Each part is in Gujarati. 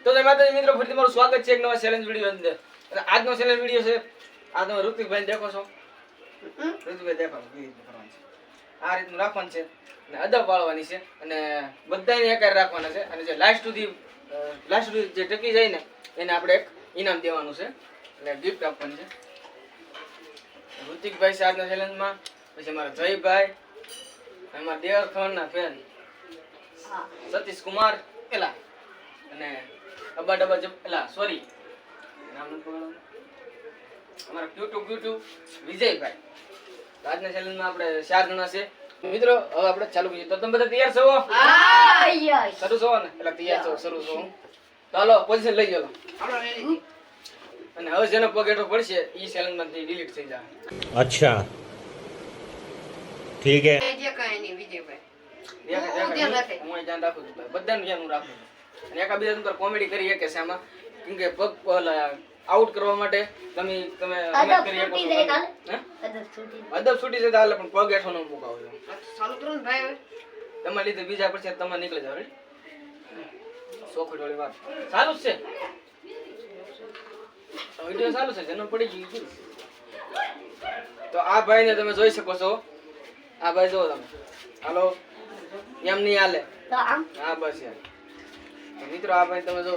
તો જય માતાજી મિત્રો, ફરીથી તમારું સ્વાગત છે એક નવા ચેલેન્જ વિડિયો અંદર. અને આજનો ચેલેન્જ વિડિયો છે આ તમે ઋતિકભાઈ દેખો છો. ઋતિકભાઈ દેખો કેવી રીતે કરવાનું છે. આ રીતનું રાખવાનું છે અને અદબ વાળવાની છે અને બધાને એકાર રાખવાના છે અને જે લાસ્ટ સુધી જે ટકી જાય ને એને આપણે એક ઇનામ દેવાનું છે અને ગિફ્ટ આપવાની છે. ઋતિકભાઈ છે આજના ચેલેન્જમાં, પછી અમારા જયભાઈ, અમારા દેવર ખવનના ફેન સતીશ કુમાર એલા અને અબા ડબા એલા સોરી નામ નથી બોલવાનું, અમારા ક્યુટુ વિજયભાઈ. તો આજના ચેલેન્જમાં આપણે 4 જણા છે મિત્રો. હવે આપણે ચાલુ કરીએ. તો તમે બધા તૈયાર છો? શરૂ છો ને? એટલે તૈયાર છો, શરૂ છો. તો હાલો પોઝિશન લઈ જાઓ. અને હવે જેનો પગ હેઠો પડશે એ ચેલેન્જમાંથી ડિલીટ થઈ જાય. अच्छा ठीक है. હું ધ્યાન રાખું છું ભાઈ, બધાનું ધ્યાન હું રાખું છું. અને એકાબીજા ઉપર કોમેડી કરી શકે છે આમાં, કેમ કે પગ આઉટ કરવા માટે તમે રમત કરી શકો છો. અદબ છૂટી છે તો હાલે, પણ પગ હેઠો ન મુકાવો છો. તમારા લીધે બીજા પછી તમે નીકળી જાવ. સોખડ વાળી વાત સારું જ છે, વિડીયો સારું છે, જેનો પડી ગયું. તો આ ભાઈને તમે જોઈ શકો છો. આ ભાઈ જો તમે, હાલો એમ નહીં હાલે. હા બસ યાર. તો મિત્રો આ ભાઈ તમે જો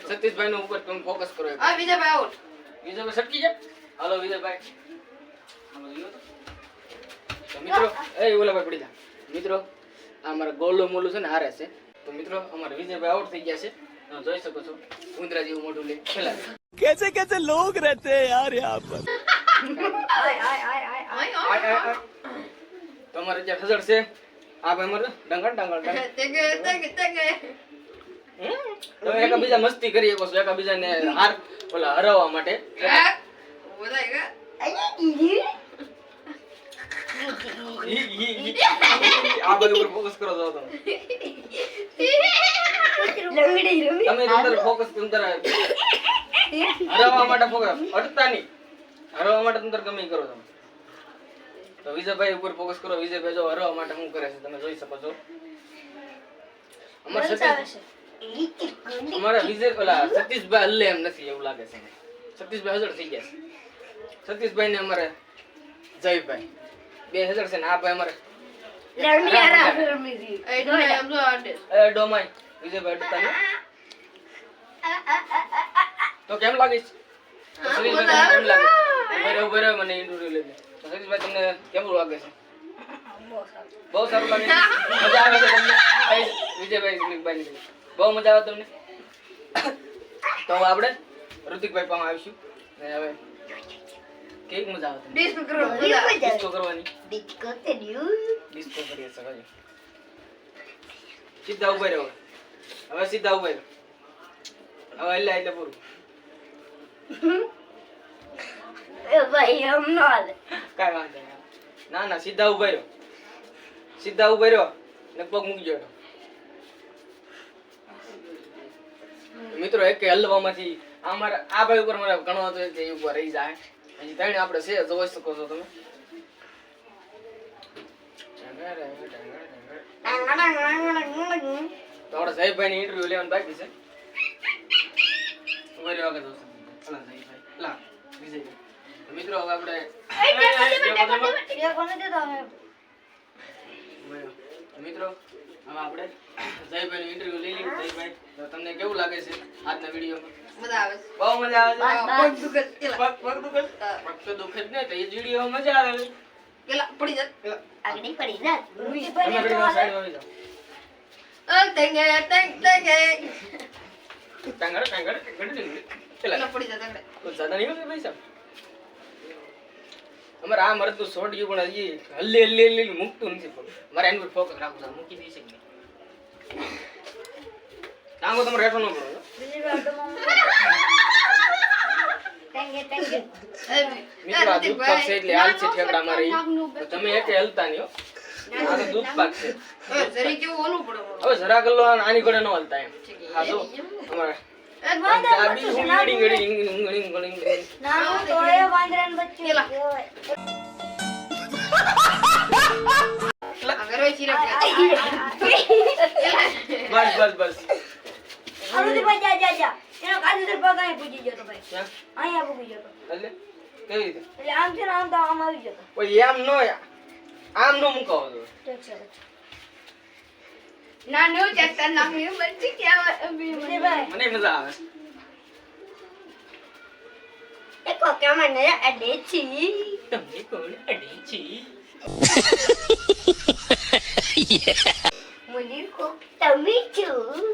સતીશભાઈ નો ઉપર તમે ફોકસ કરો. વિજયભાઈ સટકી જાય. હાલો વિજયભાઈ. તો મિત્રો એ ઓલા ભાઈ પડી જા. મિત્રો આ અમારા ગોલો મોલું છે ને હારે છે. તો મિત્રો અમારા વિજયભાઈ આઉટ થઈ ગયા છે. તમે જોઈ શકો છો ઉંદરા જેવું મોઢું લઈ ખેલા. कैसे कैसे लोग रहते हैं यार यहाँ पर. તો અમારે જે હજડ છે આ ભાઈ અમારે ડંગર તો એકાબીજા મસ્તી કરી શકો છો, એકાબીજાને ઓલા હરાવવા માટે. આ ભાઈ ઉપર ફોકસ કરો છો તમે અંદર ફોકસ અંદર હરાવવા માટે ફોકસ અટતા નહીં, હરાવવા માટે અંદર ગમે કરો તમે. તો વિજયભાઈ ઉપર ફોકસ કરો. વિજયભાઈ જો હરાવવા માટે શું કરે છે તમે જોઈ શકો છો. અમારા વિજય ઓલા સતીશભાઈ હલ્લે એમ નથી એવું લાગે છે. સતીશભાઈ હજર થઈ ગયા છે. સતીશભાઈ ને અમારે જયભાઈ 2000 છે ને આ ભાઈ અમારે ડોમાઈ વિજયભાઈ અડતા નહીં. તો કેમ લાગે છે? કેમ લાગે? ઉભરે મને ઇન્ટરવ્યુ લઈ લે. તો સતીશભાઈ તમને કેવું લાગે છે? બહુ સારું લાગે છે? મજા આવે છે તમને? વિજયભાઈ બહુ મજા આવે તમને? તો હવે આપણે ઋતિકભાઈ પાસે આવીશું. હવે કેક મજા આવે તમને? ડિસ્કો કરવાની. ડિસ્કો કરીએ સર. સીધા ઉભા રહો. હવે સીધા ઉભા રહો. હવે એટલે પૂરું. કાંઈ વાંધો નહીં. ના સીધા ઉભા રહ્યો. સીધા ઉભા રહ્યો ને પગ મૂકી જો. મિત્રો એક હલવામાંથી અમારા આ ભાઈ ઉપર મારે ઘણો હતો એ ઉપર રહી જાય. હજી ત્રણ આપણે છે જોઈ શકો છો તમે. તો આપણે જયભાઈ ની ઇન્ટરવ્યુ લેવાનું બાકી છે. મિત્રો હવે આપણે મિત્રો હવે આપણે જયભાઈ નું ઇન્ટરવ્યુ લઈ લઈએ. જયભાઈ તમને કેવું લાગે છે આજના વિડીયોમાં? બહુ મજા આવે છે. પગ દુખે જ ને તો એ વિડીયો મજા આવે. પડી જાય આગળ પડી જાય. અમારે આ મરતું શોર્ટ ગયું પણ હજી હલ્લી મૂકતું નથી. મારે એની પર ફોકસ રાખવું છે. મૂકી દઈ શકે કાંગો તમારે રેઠો ન પડો. મિત્રો આ દૂધ પાક છે એટલે હાલ છે ઠેકડા મારે. તો તમે એક હલતા નહીં હો. આ તો દૂધ પાક છે. હવે જરા ગલ્લો આની ઘોડે ન હલતા એમ. હા તો અમારે ઘરે ચીરા બસ બસ બસ અરુદીભાઈ જા જા જા એનો કાજુદર પગ અહીં પૂજી ગયો તો ભાઈ ક્યાં? અહીંયા પૂજી ગયો તો એટલે કેવી રીતે એટલે આમ છે ને આમ તો આમ આવી ગયો તો કોઈ આમ નો મુકાવો તો ઠીક છે ના નો ચેતન ના મે બચ્ચી કે અરુદીભાઈ મને મજા આવે એકો કેમાં ને અડે છી તમને કોણ અડી છી મુની કો તમી છું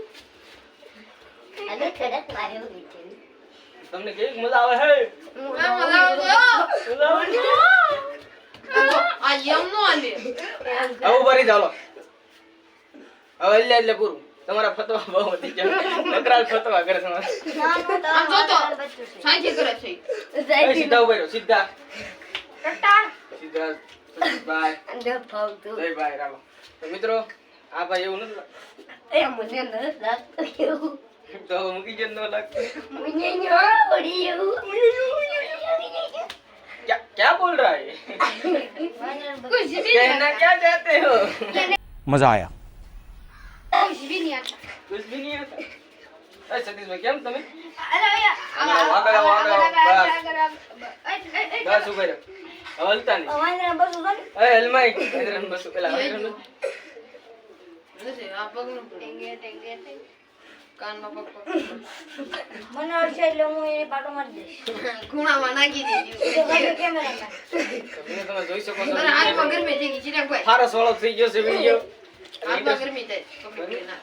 અને કડક માર્યો નીચે તમને કેવી મજા આવે હે મજા આ યમ નો આલે હવે ભરી ચાલો હવે એટલે પૂરું તમારા ફતવા બહુ વધી ગયા નકરાલ ફતવા કરે તમારે આમ જો તો સાંજે કરે છે સીધા ઉભા રહ્યો સીધા ટટા સીધા બાય અંદર ફાવતું જય ભાઈ રાલો તો મિત્રો આ ભાઈ એવું નથી એ મને ન લાગતું એવું તો હવે મૂકી જ ન લાગતું મને નો પડી એવું क्या बोल रहा है कुछ भी कहना क्या चाहते हो मजा आया कुछ भी नहीं आता कुछ भी नहीं आता अरे सतीश भाई केम તમે અરે બસ ઉભા રહો હલતા નહીં અમારે બસ ઉધર એ હલમાઈ ઇન્દ્રન બસ પેલા આ પગનું ટેંગે કાનમાં પગ મને અડશે એટલે હું એ પાટો મારી દઈશ ખૂણામાં નાખી દેજો કેમેરામાં તમે જોઈ શકો છો અરે આ પગર મે થઈ ગઈ ભાઈ સારો સોળો થઈ ગયો છે વિડિયો આ પગર મે થાય પકડી ના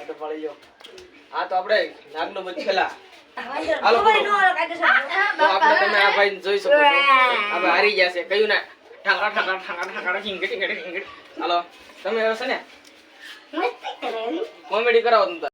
તો પડી ગયો આ તો આપણે નાગનો બચ્ચેલા હાલો ભાઈ નો હાલો કાકે તો આપણે તમે આ ભાઈ જોઈ શકો છો આપણે હારી ગયા છે કયું ના ઠાકડા હિંગડી હાલો તમે હશે ને મસ્તી કરે કોમેડી કરાવો તમે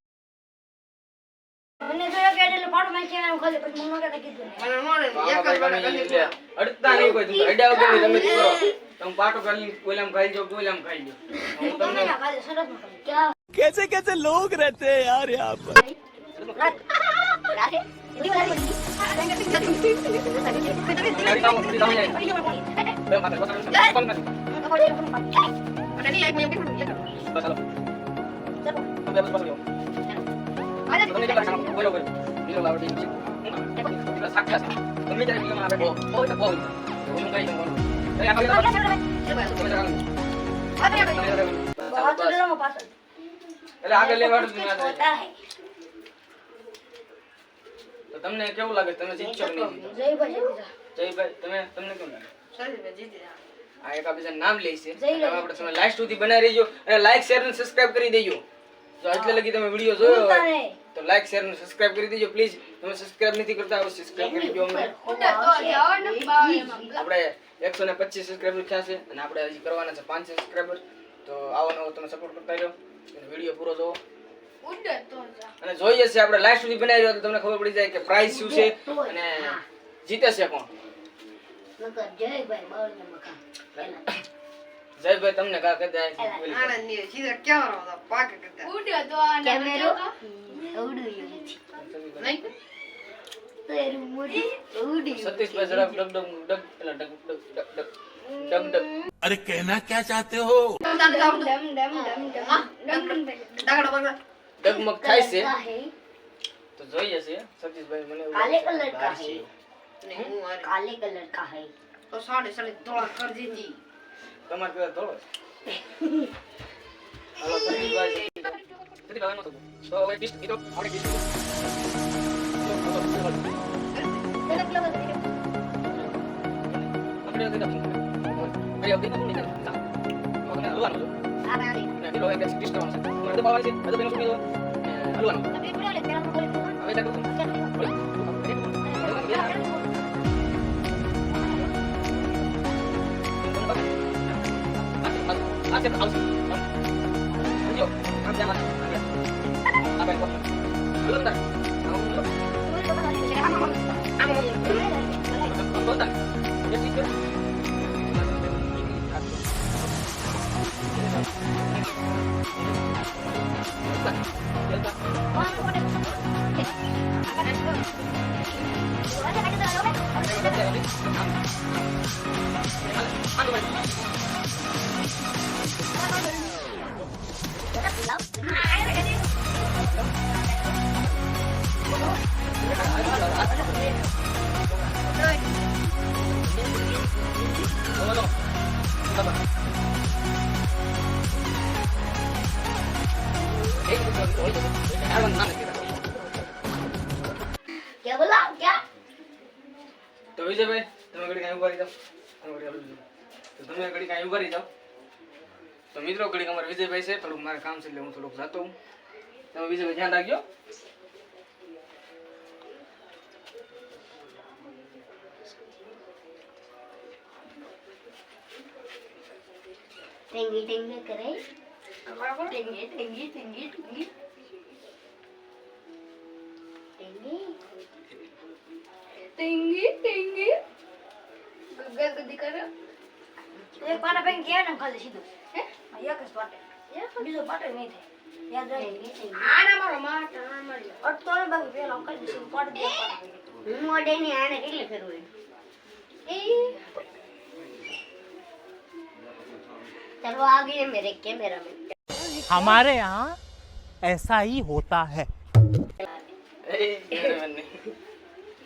મને જોયો કે એટલે પાટો મારી કેમેરા ખોલે પછી મને કહેતા કીધું મને મોડે હા, એક ભાઈ, જ તમે એટલે અડતા નહીં કોઈ તમે અડ્યા વગર તમે કરો તમે પાટો કરી કોઈલામ ખાઈ જાઓ કોઈલામ ખાઈ જાઓ હું તમે તમને ના ખાલી સરસ ન કરે ક્યાં कैसे कैसे लोग रहते हैं यार यहाँ पर રાખે બે માથે બસ કોણ નથી અને એક મે બસ હાલો તમે બસ બસ લો તમને કેટલા ખાના બોલો બોલો બીજો લાવડી છે એટલા સાક્ષા છે તમે જ્યારે બીજો મને આપે બહુ તો બહુ હું કઈ દઉં એ આ ખાલી બહાર તો ડરો પાછળ એટલે આગળ લેવાડું જ ના હોતા હે તો તમને કેવું લાગે તમે શિક્ષક નહીં જય ભાઈ જયભાઈ તમને કેવું લાગે સરી જીતી આ એક બીજા નામ લે છે જય લો. આપણે તમે લાસ્ટ સુધી બનાવી રહેજો અને લાઈક શેર અને સબસ્ક્રાઇબ કરી દેજો જો એટલે લગી તમે વિડિયો જોયો ભૂલતા હોય નહીં. તો લાઈક શેર અને સબસ્ક્રાઇબ કરી દેજો પ્લીઝ તમે સબસ્ક્રાઇબ નથી કરતા હવે સબસ્ક્રાઇબ કરી દેજો અમને ઉડે તો જાવ ને બાવળમાં આપણે 125 સબસ્ક્રાઇબર થયા છે અને આપણે હજી કરવાના છે 500 સબસ્ક્રાઇબર તો આવો નવો તમે સપોર્ટ કરતા રહ્યો અને વિડિયો પૂરો જોવો ઉડે તો જા અને જોઈએ છે આપણે લાસ્ટ સુધી બનાવી રહ્યો તો તમને ખબર પડી જાય કે પ્રાઇઝ શું છે અને જીતે છે કોણ નકર જય ભાઈ બાવળને મકાન જયભાઈ તમને કા કદાચ આનંદ ની સીધા કેમેરા માં પાક કરતા ઉડે તો આ કેમેરો ઉડ્યું એવું છે નહીં તેરું મોઢું ઉડ્યું સતીશભાઈ ઝડપ ડગ ડગ ડગ એટલે ડગ ડગ ડગ ડગ ડગ अरे कहना क्या चाहते हो દાગડો પકડ ડગમગ થાય છે का है તો જોઈએ છે સતીશભાઈ મને એવું काले લાગે कलर છે का બહાર है છે. ને હું આ काले कलर का है તો સાડે ધોળા કર દીધી તમારે પેલા ધોળો છે. હાલો સતીશભાઈ સતીશભાઈ નતો તો હવે ડિસ્ટ કીધો આપણે ડિસ્ટ આપણે કીધો અરે અબ દેખો નહીં કરતા ઓકે હલવાનું ને પેલો એક ડિસ્ટ કરવાનો છે મને તો પાવા છે આ તો પેલો શું કીધો હલવાનું હવે તક Hace pausa. Yo, cambia más. A ver, ¿dónde? ¿Dónde? ¿Ya existe? હાલો ના નથી. क्या बोला क्या તો વિજયભાઈ તમે ઘડી કાંઈ ઉભા રહી જાઓ. તમે ઘડી કાંઈ ઉભા રહી જાઓ. તો મિત્રો ઘડીક અમારે વિજયભાઈ છે, થોડુંક મારે કામ છે એટલે હું થોડુંક જાતો હું. તમે વિજયભાઈ ધ્યાન રાખજો. टेंगी टेंगी करे टेंगी टेंगी टेंगी टेंगी टेंगी ટેંગી ટેંગી ગગલ ગદી કરે એક પાટા પેન કે ને ખાલી સીધું હે એક જ પાટે બીજો પાટે નહીં થાય યાદ રાખી આના મારો માટ ના મળ્યો અટતો ને બાકી પેલા કરી દીધું પાટે દે પાટે મોડે ની આને કેટલી ફેરવું એ चलो आ गए मेरे कैमरा में हमारे यहाँ ऐसा ही होता है. એ કેમેરામેન નહીં.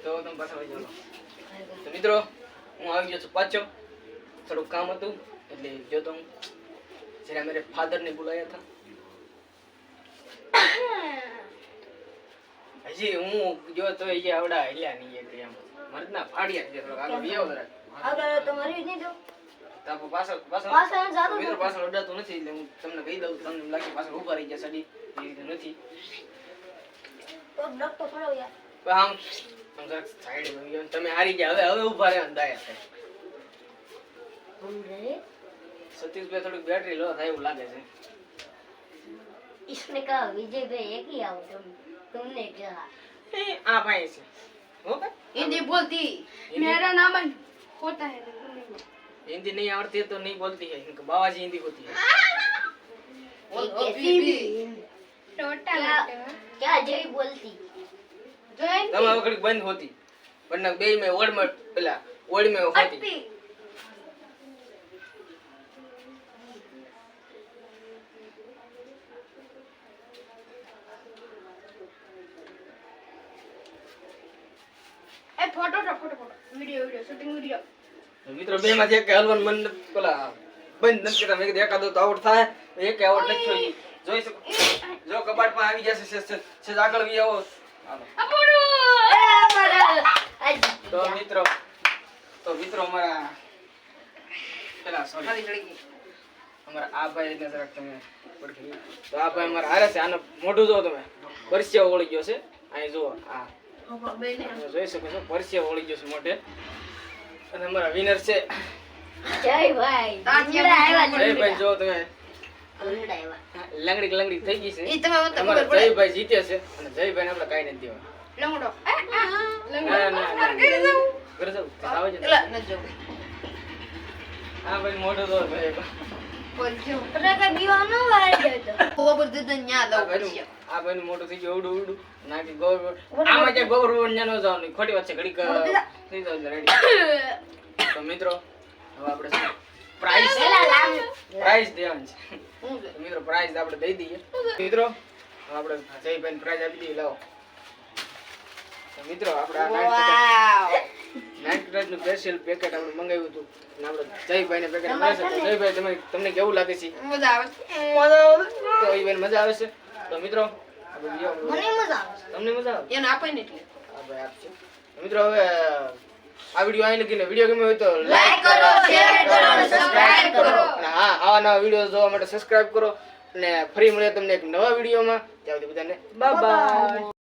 તો તમે પાછા વહી જાઓ. તો મિત્રો હું આવી ગયો છું પાછો. થોડુંક કામ હતું એટલે જો તો હું જરા મેરે ફાધર ને બોલાયા હતા. હજી હું જો તો એ આવડા હિલ્યા નહીં એક એમ મરના ફાડ્યા છે થોડુંક આગળ વિયો જરા. આગળ તો મરી નહીં દો તાપો પાછળ પાછળ જાતો મિત્રો પાછળ અડાતું નથી એટલે હું તમને કહી દઉં. તમને એમ લાગે પાછળ ઊભા રહી ગયા સાડી એ રીતે નથી. તો ડક તો પડો યાર પણ આમ જરાક સાઈડ માં ગયો. તમે હારી ગયા હવે ઊભા રહેવાનું દાયા છે. हमरे સતીશભાઈ થોડીક બેટરી લો થાય એવું લાગે છે. इसने कहा विजय भाई एक ही आओ तुमने कहा આ ભાઈ છે હો ભાઈ. हिंदी बोलती मेरा नाम होता है हिंदी नहीं आवड़ती है तो नहीं बोलती है इनका बाबाजी हिंदी होती है. कैसी भी टोटा क्या जय बोलती તમે હવે ઘડીક બંધ હોતી પણ બે મેં ઓડ માં પેલા ઓડ મેં હોતી. ए फोटो वीडियो शूटिंग वीडियो તો મિત્રો બે માંથી એક હલવાન મન પેલા બંધ નથી કરતા. મેં કીધું એકાદો તો આઉટ થાય. એક આઉટ નથી થયો. જોઈ શકો જો કબાટ માં આવી જશે છે આગળ બી આવો. હાલો. તો મિત્રો અમારા પેલા સોરી અમારા આ ભાઈ ને જરાક તમે પડખી. તો આ ભાઈ અમારા હારે છે. આનો મોઢું જો તમે પરસ્યો ઓળી ગયો છે. અહીં જુઓ આ તમે જોઈ શકો છો પરસ્યો ઓળી ગયો છે મોઢે. અને અમારા વિનર છે જય ભાઈ જયભાઈ. જો તમે ગુંડા આવ્યા લંગડી થઈ ગઈ છે. એ તમે મત અમારા જયભાઈ જીતે છે અને જયભાઈ ને આપણે કાઈ નથી દેવા. લંગડો ના, ના, ના. ઘરે જાઉં. આવે છે ને? એલા ન જો હા ભાઈ મોઢું જો ભાઈ. બોલજો એટલે કે દીવા ન વાળી જતો ઓવર દે દે ન્યા આ દો ભાઈનું મોઢું થઈ ગયું ઉડું નાખી ગોળ આમાં ક્યાંક ગોળ ન્યા ન જવાનું. ખોટી વાત છે. ઘડીક થઈ જાવ રેડી. તો મિત્રો હવે આપણે પ્રાઇઝ દેવાનું છે. તો મિત્રો પ્રાઇઝ આપણે દઈ દઈએ. મિત્રો હવે આપણે જયભાઈ ને પ્રાઇઝ આપી દઈએ. લાવો. તો મિત્રો આપણે આ 90 નું સ્પેશિયલ પેકેટ આપણે મંગાવ્યું હતું અને આપણે જયભાઈ ને પેકેટ મળે છે. તો જયભાઈ તમને કેવું લાગે છે? મજા આવે તો એ બેન મજા આવે છે. તો મિત્રો આપણે મને મજા આવે તમને મજા આવે? એને આપે ને એટલે હા ભાઈ આપશે. તો મિત્રો હવે આ વિડિયો અહીં લગીને વિડિયો ગમ્યો હોય તો લાઈક કરો શેર કરો અને સબસ્ક્રાઇબ કરો અને હા આવા નવા વિડિયો જોવા માટે સબસ્ક્રાઇબ કરો અને ફરી મળીએ તમને એક નવા વિડિયોમાં. ત્યાં સુધી બધાને બાય બાય.